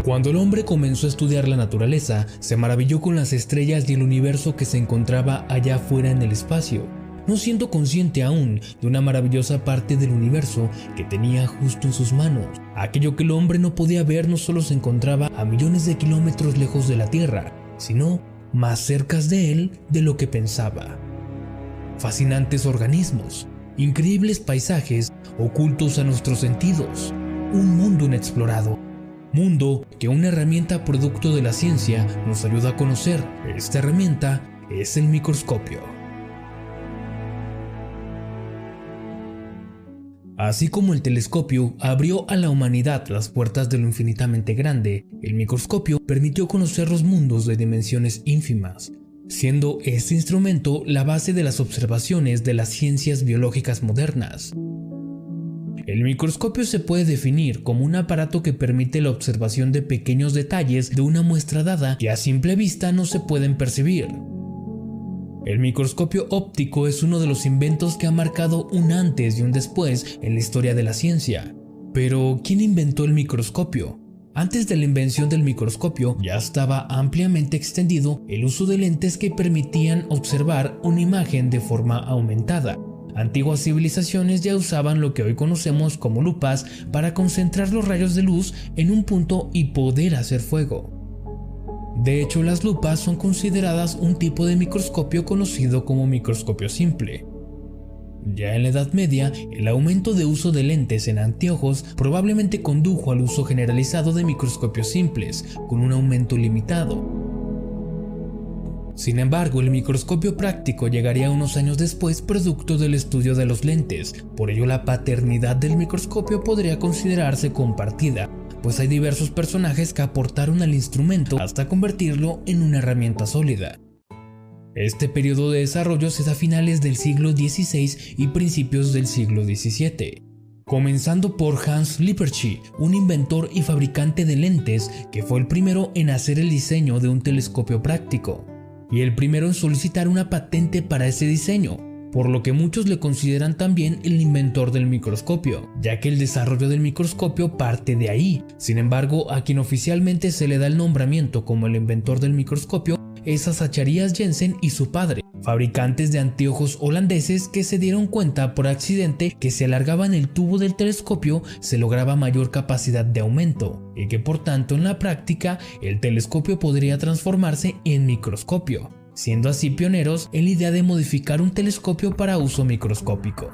Cuando el hombre comenzó a estudiar la naturaleza, se maravilló con las estrellas y el universo que se encontraba allá afuera en el espacio, no siendo consciente aún de una maravillosa parte del universo que tenía justo en sus manos. Aquello que el hombre no podía ver no solo se encontraba a millones de kilómetros lejos de la Tierra, sino más cerca de él de lo que pensaba. Fascinantes organismos, increíbles paisajes ocultos a nuestros sentidos, un mundo inexplorado. Mundo que una herramienta producto de la ciencia nos ayuda a conocer. Esta herramienta es el microscopio. Así como el telescopio abrió a la humanidad las puertas de lo infinitamente grande, el microscopio permitió conocer los mundos de dimensiones ínfimas, siendo este instrumento la base de las observaciones de las ciencias biológicas modernas. El microscopio se puede definir como un aparato que permite la observación de pequeños detalles de una muestra dada que a simple vista no se pueden percibir. El microscopio óptico es uno de los inventos que ha marcado un antes y un después en la historia de la ciencia. Pero, ¿quién inventó el microscopio? Antes de la invención del microscopio ya estaba ampliamente extendido el uso de lentes que permitían observar una imagen de forma aumentada. Antiguas civilizaciones ya usaban lo que hoy conocemos como lupas para concentrar los rayos de luz en un punto y poder hacer fuego. De hecho, las lupas son consideradas un tipo de microscopio conocido como microscopio simple. Ya en la Edad Media, el aumento de uso de lentes en anteojos probablemente condujo al uso generalizado de microscopios simples, con un aumento limitado. Sin embargo, el microscopio práctico llegaría unos años después producto del estudio de los lentes. Por ello, la paternidad del microscopio podría considerarse compartida, pues hay diversos personajes que aportaron al instrumento hasta convertirlo en una herramienta sólida. Este periodo de desarrollo se da a finales del siglo XVI y principios del siglo XVII. Comenzando por Hans Lippershey, un inventor y fabricante de lentes que fue el primero en hacer el diseño de un telescopio práctico y el primero en solicitar una patente para ese diseño, por lo que muchos le consideran también el inventor del microscopio, ya que el desarrollo del microscopio parte de ahí. Sin embargo, a quien oficialmente se le da el nombramiento como el inventor del microscopio es a Zacharias Janssen y su padre, fabricantes de anteojos holandeses que se dieron cuenta por accidente que si alargaban el tubo del telescopio se lograba mayor capacidad de aumento y que por tanto en la práctica el telescopio podría transformarse en microscopio, siendo así pioneros en la idea de modificar un telescopio para uso microscópico.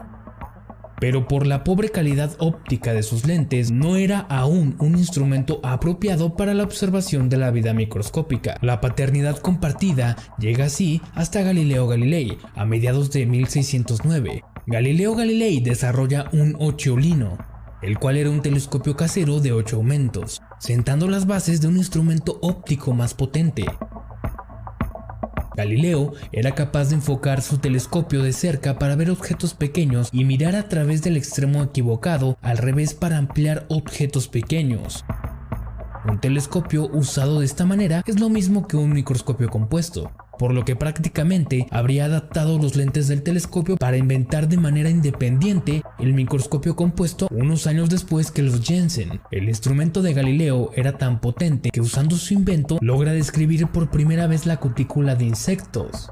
Pero por la pobre calidad óptica de sus lentes no era aún un instrumento apropiado para la observación de la vida microscópica. La paternidad compartida llega así hasta Galileo Galilei a mediados de 1609. Galileo Galilei desarrolla un occhiolino, el cual era un telescopio casero de 8 aumentos, sentando las bases de un instrumento óptico más potente. Galileo era capaz de enfocar su telescopio de cerca para ver objetos pequeños y mirar a través del extremo equivocado al revés para ampliar objetos pequeños. Un telescopio usado de esta manera es lo mismo que un microscopio compuesto, por lo que prácticamente habría adaptado los lentes del telescopio para inventar de manera independiente el microscopio compuesto unos años después que los Janssen. El instrumento de Galileo era tan potente que usando su invento logra describir por primera vez la cutícula de insectos.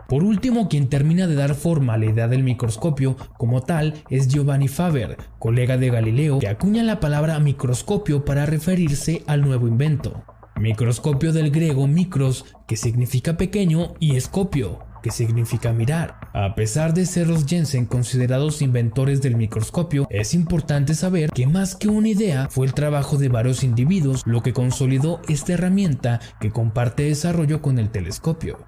Por último, quien termina de dar forma a la idea del microscopio como tal es Giovanni Faber, colega de Galileo, que acuña la palabra microscopio para referirse al nuevo invento. Microscopio del griego mikros, que significa pequeño, y escopio, que significa mirar. A pesar de ser los Janssen considerados inventores del microscopio, es importante saber que más que una idea fue el trabajo de varios individuos lo que consolidó esta herramienta que comparte desarrollo con el telescopio.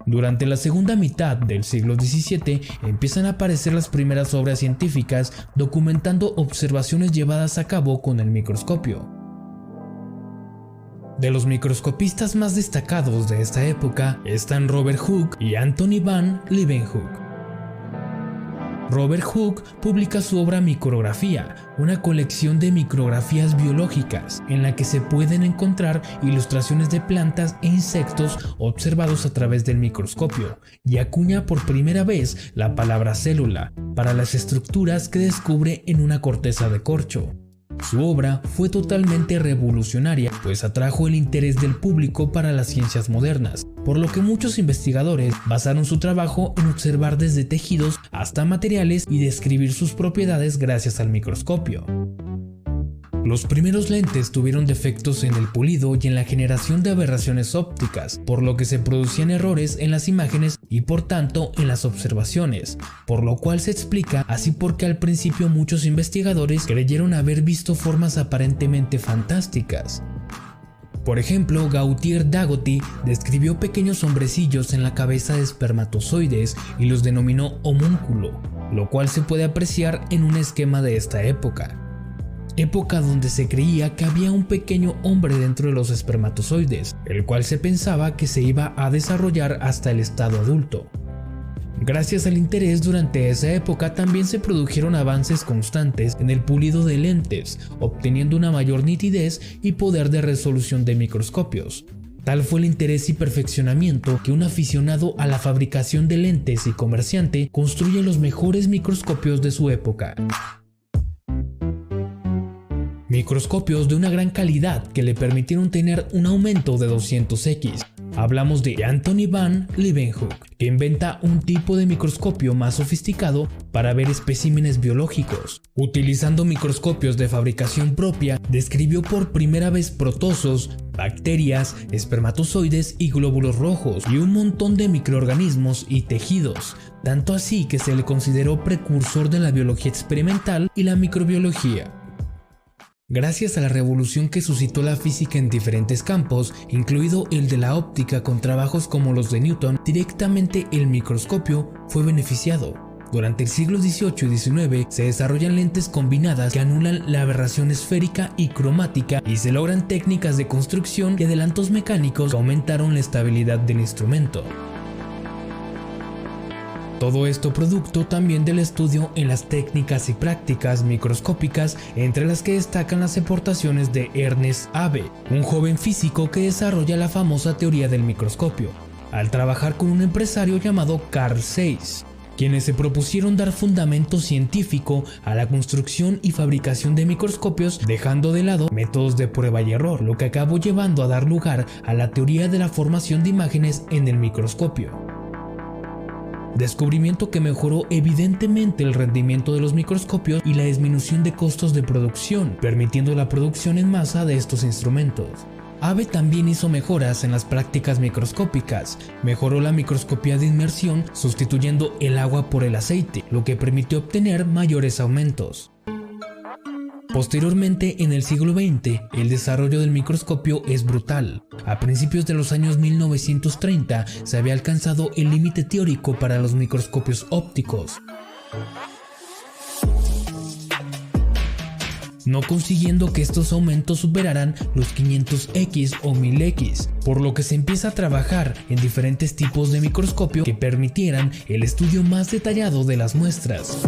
Durante la segunda mitad del siglo XVII empiezan a aparecer las primeras obras científicas documentando observaciones llevadas a cabo con el microscopio. De los microscopistas más destacados de esta época están Robert Hooke y Anthony van Leeuwenhoek. Robert Hooke publica su obra Micrografía, una colección de micrografías biológicas en la que se pueden encontrar ilustraciones de plantas e insectos observados a través del microscopio, y acuña por primera vez la palabra célula para las estructuras que descubre en una corteza de corcho. Su obra fue totalmente revolucionaria, pues atrajo el interés del público para las ciencias modernas, por lo que muchos investigadores basaron su trabajo en observar desde tejidos hasta materiales y describir sus propiedades gracias al microscopio. Los primeros lentes tuvieron defectos en el pulido y en la generación de aberraciones ópticas, por lo que se producían errores en las imágenes y por tanto en las observaciones, por lo cual se explica así porque al principio muchos investigadores creyeron haber visto formas aparentemente fantásticas. Por ejemplo, Gautier-Dagoty describió pequeños hombrecillos en la cabeza de espermatozoides y los denominó homúnculo, lo cual se puede apreciar en un esquema de esta época donde se creía que había un pequeño hombre dentro de los espermatozoides, el cual se pensaba que se iba a desarrollar hasta el estado adulto. Gracias al interés durante esa época también se produjeron avances constantes en el pulido de lentes, obteniendo una mayor nitidez y poder de resolución de microscopios. Tal fue el interés y perfeccionamiento que un aficionado a la fabricación de lentes y comerciante construye los mejores microscopios de su época. Microscopios de una gran calidad que le permitieron tener un aumento de 200x. Hablamos de Anthony van Leeuwenhoek, que inventa un tipo de microscopio más sofisticado para ver especímenes biológicos. Utilizando microscopios de fabricación propia, describió por primera vez protozoos, bacterias, espermatozoides y glóbulos rojos, y un montón de microorganismos y tejidos, tanto así que se le consideró precursor de la biología experimental y la microbiología. Gracias a la revolución que suscitó la física en diferentes campos, incluido el de la óptica con trabajos como los de Newton, directamente el microscopio fue beneficiado. Durante el siglo XVIII y XIX se desarrollan lentes combinadas que anulan la aberración esférica y cromática y se logran técnicas de construcción y adelantos mecánicos que aumentaron la estabilidad del instrumento. Todo esto producto también del estudio en las técnicas y prácticas microscópicas, entre las que destacan las aportaciones de Ernest Abbe, un joven físico que desarrolla la famosa teoría del microscopio, al trabajar con un empresario llamado Carl Zeiss, quienes se propusieron dar fundamento científico a la construcción y fabricación de microscopios, dejando de lado métodos de prueba y error, lo que acabó llevando a dar lugar a la teoría de la formación de imágenes en el microscopio. Descubrimiento que mejoró evidentemente el rendimiento de los microscopios y la disminución de costos de producción, permitiendo la producción en masa de estos instrumentos. Abbe también hizo mejoras en las prácticas microscópicas, mejoró la microscopía de inmersión sustituyendo el agua por el aceite, lo que permitió obtener mayores aumentos. Posteriormente, en el siglo XX, el desarrollo del microscopio es brutal. A principios de los años 1930 se había alcanzado el límite teórico para los microscopios ópticos, no consiguiendo que estos aumentos superaran los 500x o 1000x, por lo que se empieza a trabajar en diferentes tipos de microscopio que permitieran el estudio más detallado de las muestras.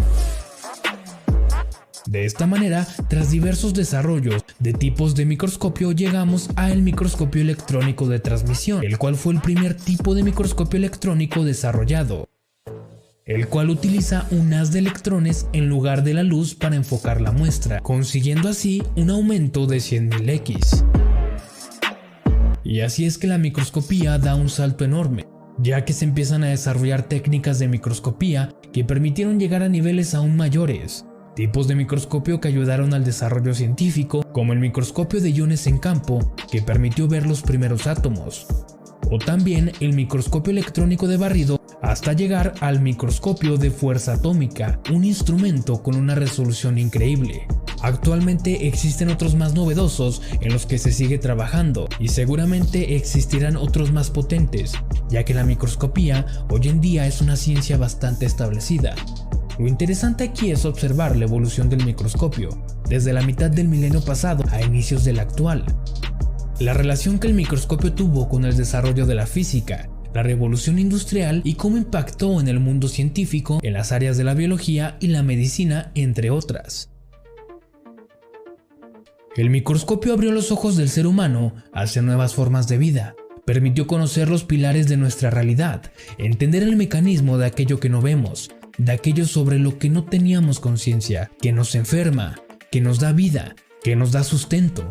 De esta manera, tras diversos desarrollos de tipos de microscopio, llegamos al microscopio electrónico de transmisión, el cual fue el primer tipo de microscopio electrónico desarrollado, el cual utiliza un haz de electrones en lugar de la luz para enfocar la muestra, consiguiendo así un aumento de 100.000x. Y así es que la microscopía da un salto enorme, ya que se empiezan a desarrollar técnicas de microscopía que permitieron llegar a niveles aún mayores. Tipos de microscopio que ayudaron al desarrollo científico, como el microscopio de iones en campo, que permitió ver los primeros átomos, o también el microscopio electrónico de barrido, hasta llegar al microscopio de fuerza atómica, un instrumento con una resolución increíble. Actualmente existen otros más novedosos en los que se sigue trabajando, y seguramente existirán otros más potentes, ya que la microscopía hoy en día es una ciencia bastante establecida. Lo interesante aquí es observar la evolución del microscopio, desde la mitad del milenio pasado a inicios del actual. La relación que el microscopio tuvo con el desarrollo de la física, la revolución industrial y cómo impactó en el mundo científico, en las áreas de la biología y la medicina, entre otras. El microscopio abrió los ojos del ser humano hacia nuevas formas de vida. Permitió conocer los pilares de nuestra realidad, entender el mecanismo de aquello que no vemos, de aquello sobre lo que no teníamos conciencia, que nos enferma, que nos da vida, que nos da sustento.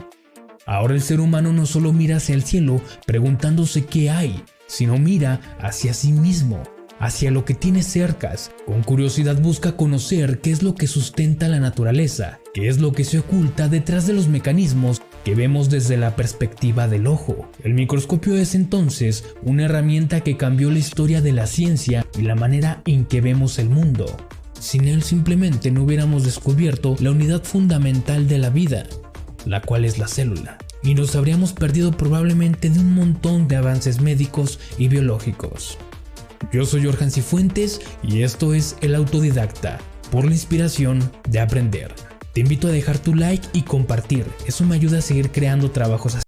Ahora el ser humano no solo mira hacia el cielo preguntándose qué hay, sino mira hacia sí mismo, hacia lo que tiene cercas. Con curiosidad busca conocer qué es lo que sustenta la naturaleza, qué es lo que se oculta detrás de los mecanismos que vemos desde la perspectiva del ojo. El microscopio es entonces una herramienta que cambió la historia de la ciencia y la manera en que vemos el mundo. Sin él simplemente no hubiéramos descubierto la unidad fundamental de la vida, la cual es la célula, y nos habríamos perdido probablemente de un montón de avances médicos y biológicos. Yo soy Jorge Cifuentes y esto es El Autodidacta, por la inspiración de aprender. Te invito a dejar tu like y compartir, eso me ayuda a seguir creando trabajos así.